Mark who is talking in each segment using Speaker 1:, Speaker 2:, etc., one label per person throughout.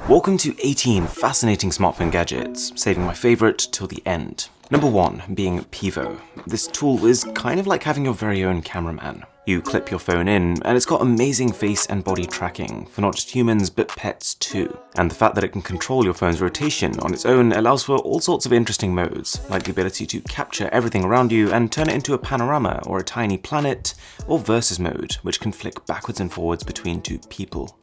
Speaker 1: Welcome to 18 fascinating smartphone gadgets, saving my favorite till the end. Number 1 being Pivo. This tool is kind of like having your very own cameraman. You clip your phone in, and it's got amazing face and body tracking for not just humans, but pets too. And the fact that it can control your phone's rotation on its own allows for all sorts of interesting modes, like the ability to capture everything around you and turn it into a panorama or a tiny planet, or versus mode, which can flick backwards and forwards between two people.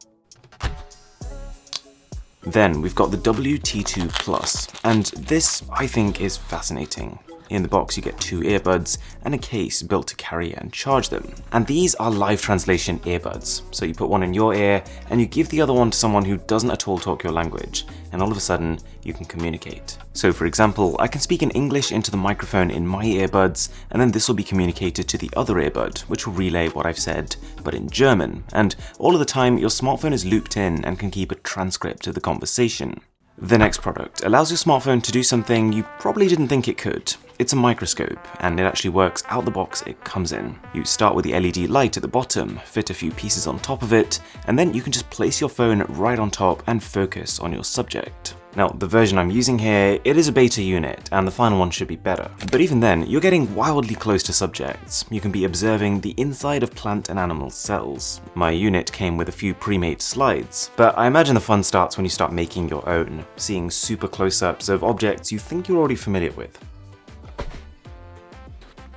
Speaker 1: Then we've got the WT2 Plus, and this I think is fascinating. In the box you get 2 earbuds and a case built to carry and charge them. And these are live translation earbuds, so you put one in your ear and you give the other one to someone who doesn't at all talk your language, and all of a sudden you can communicate. So for example, I can speak in English into the microphone in my earbuds, and then this will be communicated to the other earbud, which will relay what I've said, but in German. And all of the time your smartphone is looped in and can keep a transcript of the conversation. The next product allows your smartphone to do something you probably didn't think it could. It's a microscope, and it actually works out the box it comes in. You start with the LED light at the bottom, fit a few pieces on top of it, and then you can just place your phone right on top and focus on your subject. Now, the version I'm using here, it is a beta unit, and the final one should be better. But even then, you're getting wildly close to subjects. You can be observing the inside of plant and animal cells. My unit came with a few pre-made slides, but I imagine the fun starts when you start making your own, seeing super close-ups of objects you think you're already familiar with.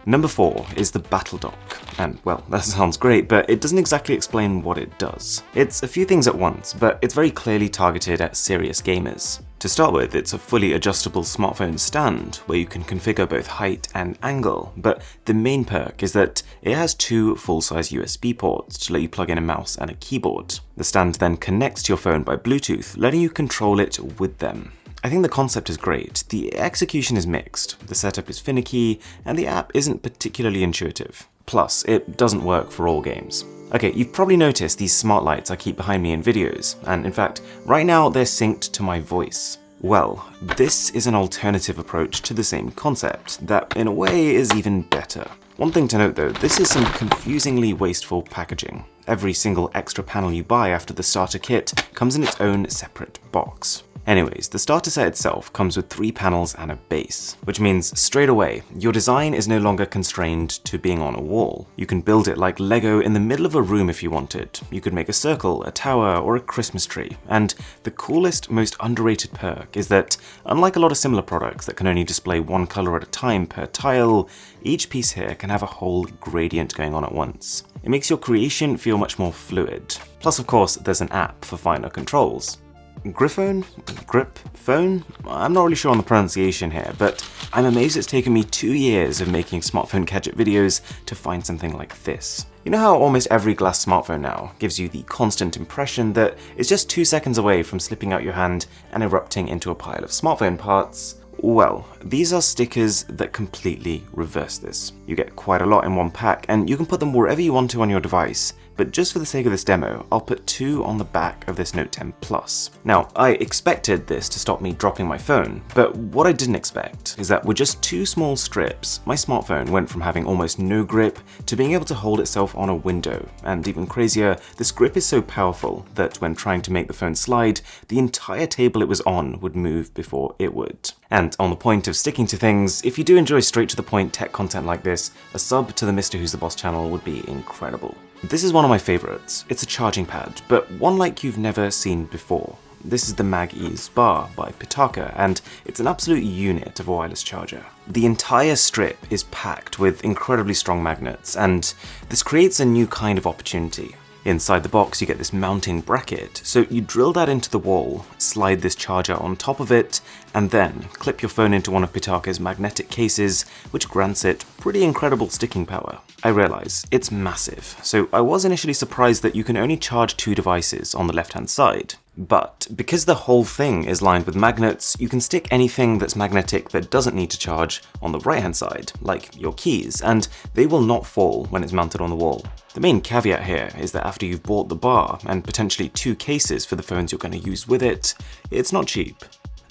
Speaker 1: Number 4 is the Battledock, and well, that sounds great, but it doesn't exactly explain what it does. It's a few things at once, but it's very clearly targeted at serious gamers. To start with, it's a fully adjustable smartphone stand, where you can configure both height and angle, but the main perk is that it has 2 full-size USB ports to let you plug in a mouse and a keyboard. The stand then connects to your phone by Bluetooth, letting you control it with them. I think the concept is great, the execution is mixed, the setup is finicky, and the app isn't particularly intuitive. Plus, it doesn't work for all games. Okay, you've probably noticed these smart lights I keep behind me in videos, and in fact, right now they're synced to my voice. Well, this is an alternative approach to the same concept, that in a way is even better. One thing to note though, this is some confusingly wasteful packaging. Every single extra panel you buy after the starter kit comes in its own separate box. Anyways, the starter set itself comes with 3 panels and a base, which means straight away, your design is no longer constrained to being on a wall. You can build it like Lego in the middle of a room if you wanted. You could make a circle, a tower, or a Christmas tree. And the coolest, most underrated perk is that, unlike a lot of similar products that can only display one color at a time per tile, each piece here can have a whole gradient going on at once. It makes your creation feel much more fluid. Plus, of course, there's an app for finer controls. Griphone? Gripphone? I'm not really sure on the pronunciation here, but I'm amazed it's taken me 2 years of making smartphone gadget videos to find something like this. You know how almost every glass smartphone now gives you the constant impression that it's just 2 seconds away from slipping out your hand and erupting into a pile of smartphone parts? Well, these are stickers that completely reverse this. You get quite a lot in one pack, and you can put them wherever you want to on your device, but just for the sake of this demo, I'll put 2 on the back of this Note 10 Plus. Now, I expected this to stop me dropping my phone, but what I didn't expect is that with just 2 small strips, my smartphone went from having almost no grip to being able to hold itself on a window, and even crazier, this grip is so powerful that when trying to make the phone slide, the entire table it was on would move before it would. And on the point of sticking to things, if you do enjoy straight to the point tech content like this, a sub to the Mr. Who's the Boss channel would be incredible. This is one of my favorites. It's a charging pad, but one like you've never seen before. This is the MagEZBar by Pocketalk, and it's an absolute unit of a wireless charger. The entire strip is packed with incredibly strong magnets, and this creates a new kind of opportunity. Inside the box you get this mounting bracket, so you drill that into the wall, slide this charger on top of it, and then clip your phone into one of Pocketalk's magnetic cases, which grants it pretty incredible sticking power. I realize, it's massive, so I was initially surprised that you can only charge 2 devices on the left-hand side. But because the whole thing is lined with magnets, you can stick anything that's magnetic that doesn't need to charge on the right-hand side, like your keys, and they will not fall when it's mounted on the wall. The main caveat here is that after you've bought the bar, and potentially 2 cases for the phones you're going to use with it, it's not cheap.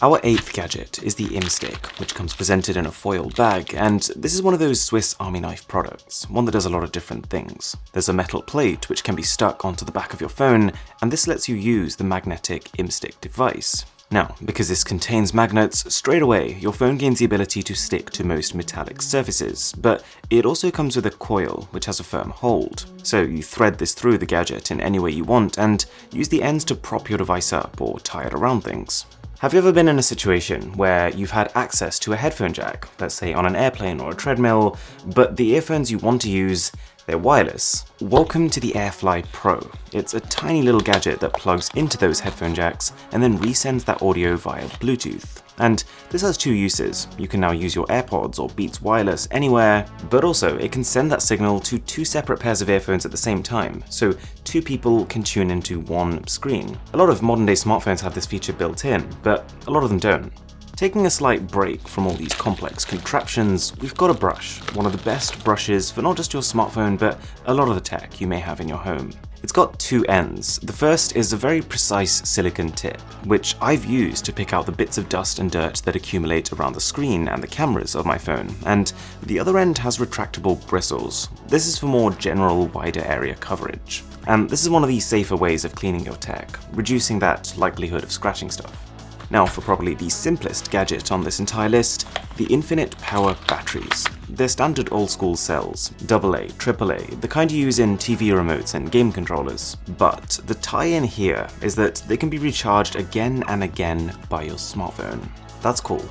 Speaker 1: Our 8th gadget is the IMStick, which comes presented in a foiled bag, and this is one of those Swiss Army knife products, one that does a lot of different things. There's a metal plate which can be stuck onto the back of your phone, and this lets you use the magnetic IMStick device. Now, because this contains magnets, straight away your phone gains the ability to stick to most metallic surfaces, but it also comes with a coil which has a firm hold. So you thread this through the gadget in any way you want and use the ends to prop your device up or tie it around things. Have you ever been in a situation where you've had access to a headphone jack, let's say on an airplane or a treadmill, but the earphones you want to use, they're wireless? Welcome to the Airfly Pro. It's a tiny little gadget that plugs into those headphone jacks and then resends that audio via Bluetooth. And this has two uses. You can now use your AirPods or Beats wireless anywhere, but also it can send that signal to two separate pairs of earphones at the same time, so two people can tune into one screen. A lot of modern day smartphones have this feature built in, but a lot of them don't. Taking a slight break from all these complex contraptions, we've got a brush, one of the best brushes for not just your smartphone, but a lot of the tech you may have in your home. It's got two ends. The first is a very precise silicone tip, which I've used to pick out the bits of dust and dirt that accumulate around the screen and the cameras of my phone, and the other end has retractable bristles. This is for more general, wider area coverage. And this is one of the safer ways of cleaning your tech, reducing that likelihood of scratching stuff. Now for probably the simplest gadget on this entire list, the infinite power batteries. They're standard old school cells, AA, AAA, the kind you use in TV remotes and game controllers. But the tie-in here is that they can be recharged again and again by your smartphone. That's cool.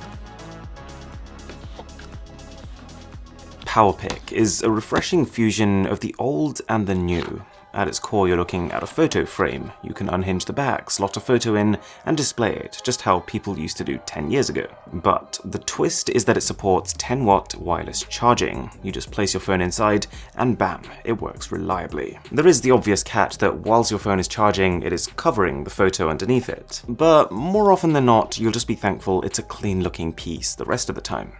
Speaker 1: PowerPic is a refreshing fusion of the old and the new. At its core, you're looking at a photo frame. You can unhinge the back, slot a photo in, and display it, just how people used to do 10 years ago. But the twist is that it supports 10-watt wireless charging. You just place your phone inside, and bam, it works reliably. There is the obvious catch that whilst your phone is charging, it is covering the photo underneath it. But more often than not, you'll just be thankful it's a clean-looking piece the rest of the time.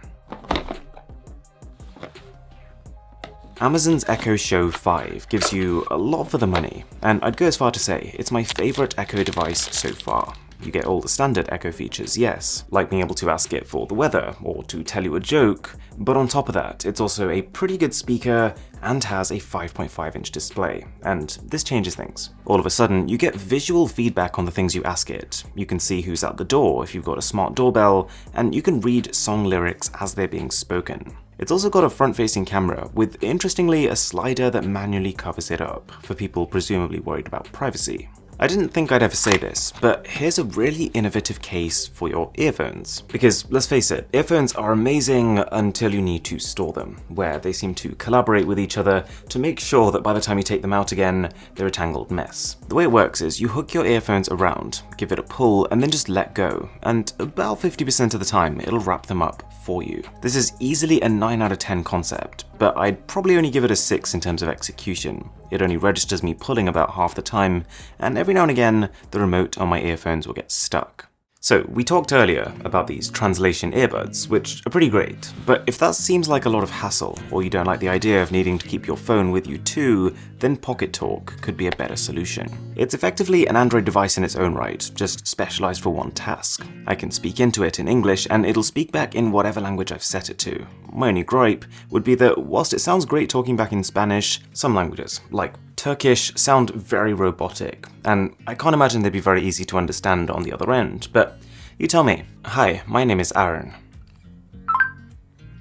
Speaker 1: Amazon's Echo Show 5 gives you a lot for the money, and I'd go as far to say it's my favourite Echo device so far. You get all the standard Echo features, yes, like being able to ask it for the weather or to tell you a joke, but on top of that, it's also a pretty good speaker and has a 5.5-inch display, and this changes things. All of a sudden, you get visual feedback on the things you ask it. You can see who's at the door if you've got a smart doorbell, and you can read song lyrics as they're being spoken. It's also got a front-facing camera with, interestingly, a slider that manually covers it up, for people presumably worried about privacy. I didn't think I'd ever say this, but here's a really innovative case for your earphones. Because, let's face it, earphones are amazing until you need to store them, where they seem to collaborate with each other to make sure that by the time you take them out again, they're a tangled mess. The way it works is you hook your earphones around, give it a pull, and then just let go, and about 50% of the time, it'll wrap them up for you. This is easily a 9 out of 10 concept, but I'd probably only give it a 6 in terms of execution. It only registers me pulling about half the time, and every now and again, the remote on my earphones will get stuck. So, we talked earlier about these translation earbuds, which are pretty great, but if that seems like a lot of hassle, or you don't like the idea of needing to keep your phone with you too, then Pocketalk could be a better solution. It's effectively an Android device in its own right, just specialized for one task. I can speak into it in English, and it'll speak back in whatever language I've set it to. My only gripe would be that whilst it sounds great talking back in Spanish, some languages, like Turkish, sound very robotic, and I can't imagine they'd be very easy to understand on the other end, but you tell me. Hi, my name is Aaron.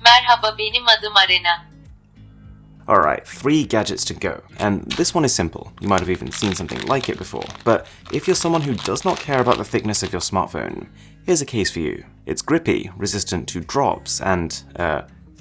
Speaker 2: Merhaba, benim adım Arena.
Speaker 1: Alright, 3 gadgets to go, and this one is simple. You might have even seen something like it before, but if you're someone who does not care about the thickness of your smartphone, here's a case for you. It's grippy, resistant to drops and,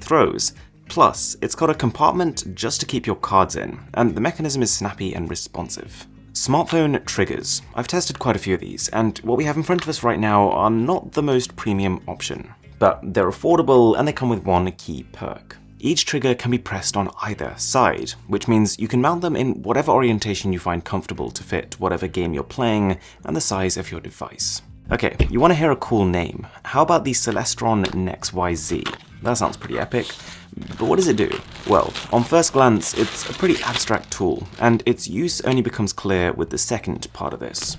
Speaker 1: throws. Plus, it's got a compartment just to keep your cards in, and the mechanism is snappy and responsive. Smartphone triggers. I've tested quite a few of these, and what we have in front of us right now are not the most premium option. But they're affordable and they come with one key perk. Each trigger can be pressed on either side, which means you can mount them in whatever orientation you find comfortable to fit whatever game you're playing and the size of your device. Okay, you want to hear a cool name. How about the Celestron NexYZ? That sounds pretty epic. But what does it do? Well, on first glance, it's a pretty abstract tool, and its use only becomes clear with the second part of this.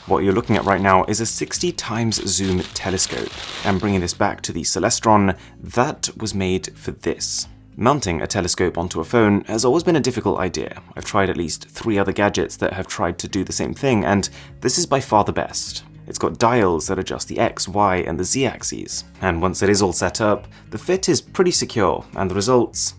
Speaker 1: What you're looking at right now is a 60 times zoom telescope, and bringing this back to the Celestron, that was made for this. Mounting a telescope onto a phone has always been a difficult idea. I've tried at least 3 other gadgets that have tried to do the same thing, and this is by far the best. It's got dials that adjust the X, Y, and the Z axes, and once it is all set up, the fit is pretty secure, and the results,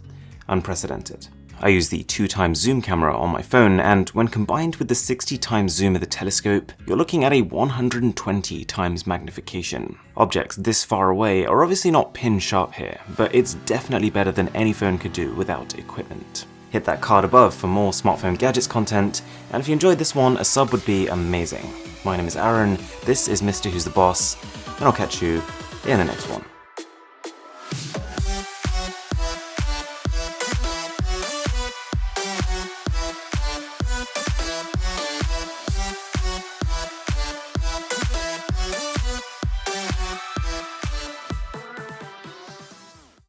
Speaker 1: unprecedented. I use the 2x zoom camera on my phone, and when combined with the 60x zoom of the telescope, you're looking at a 120x magnification. Objects this far away are obviously not pin sharp here, but it's definitely better than any phone could do without equipment. Hit that card above for more smartphone gadgets content, and if you enjoyed this one, a sub would be amazing. My name is Aaron, this is Mr. Who's the Boss, and I'll catch you in the next one.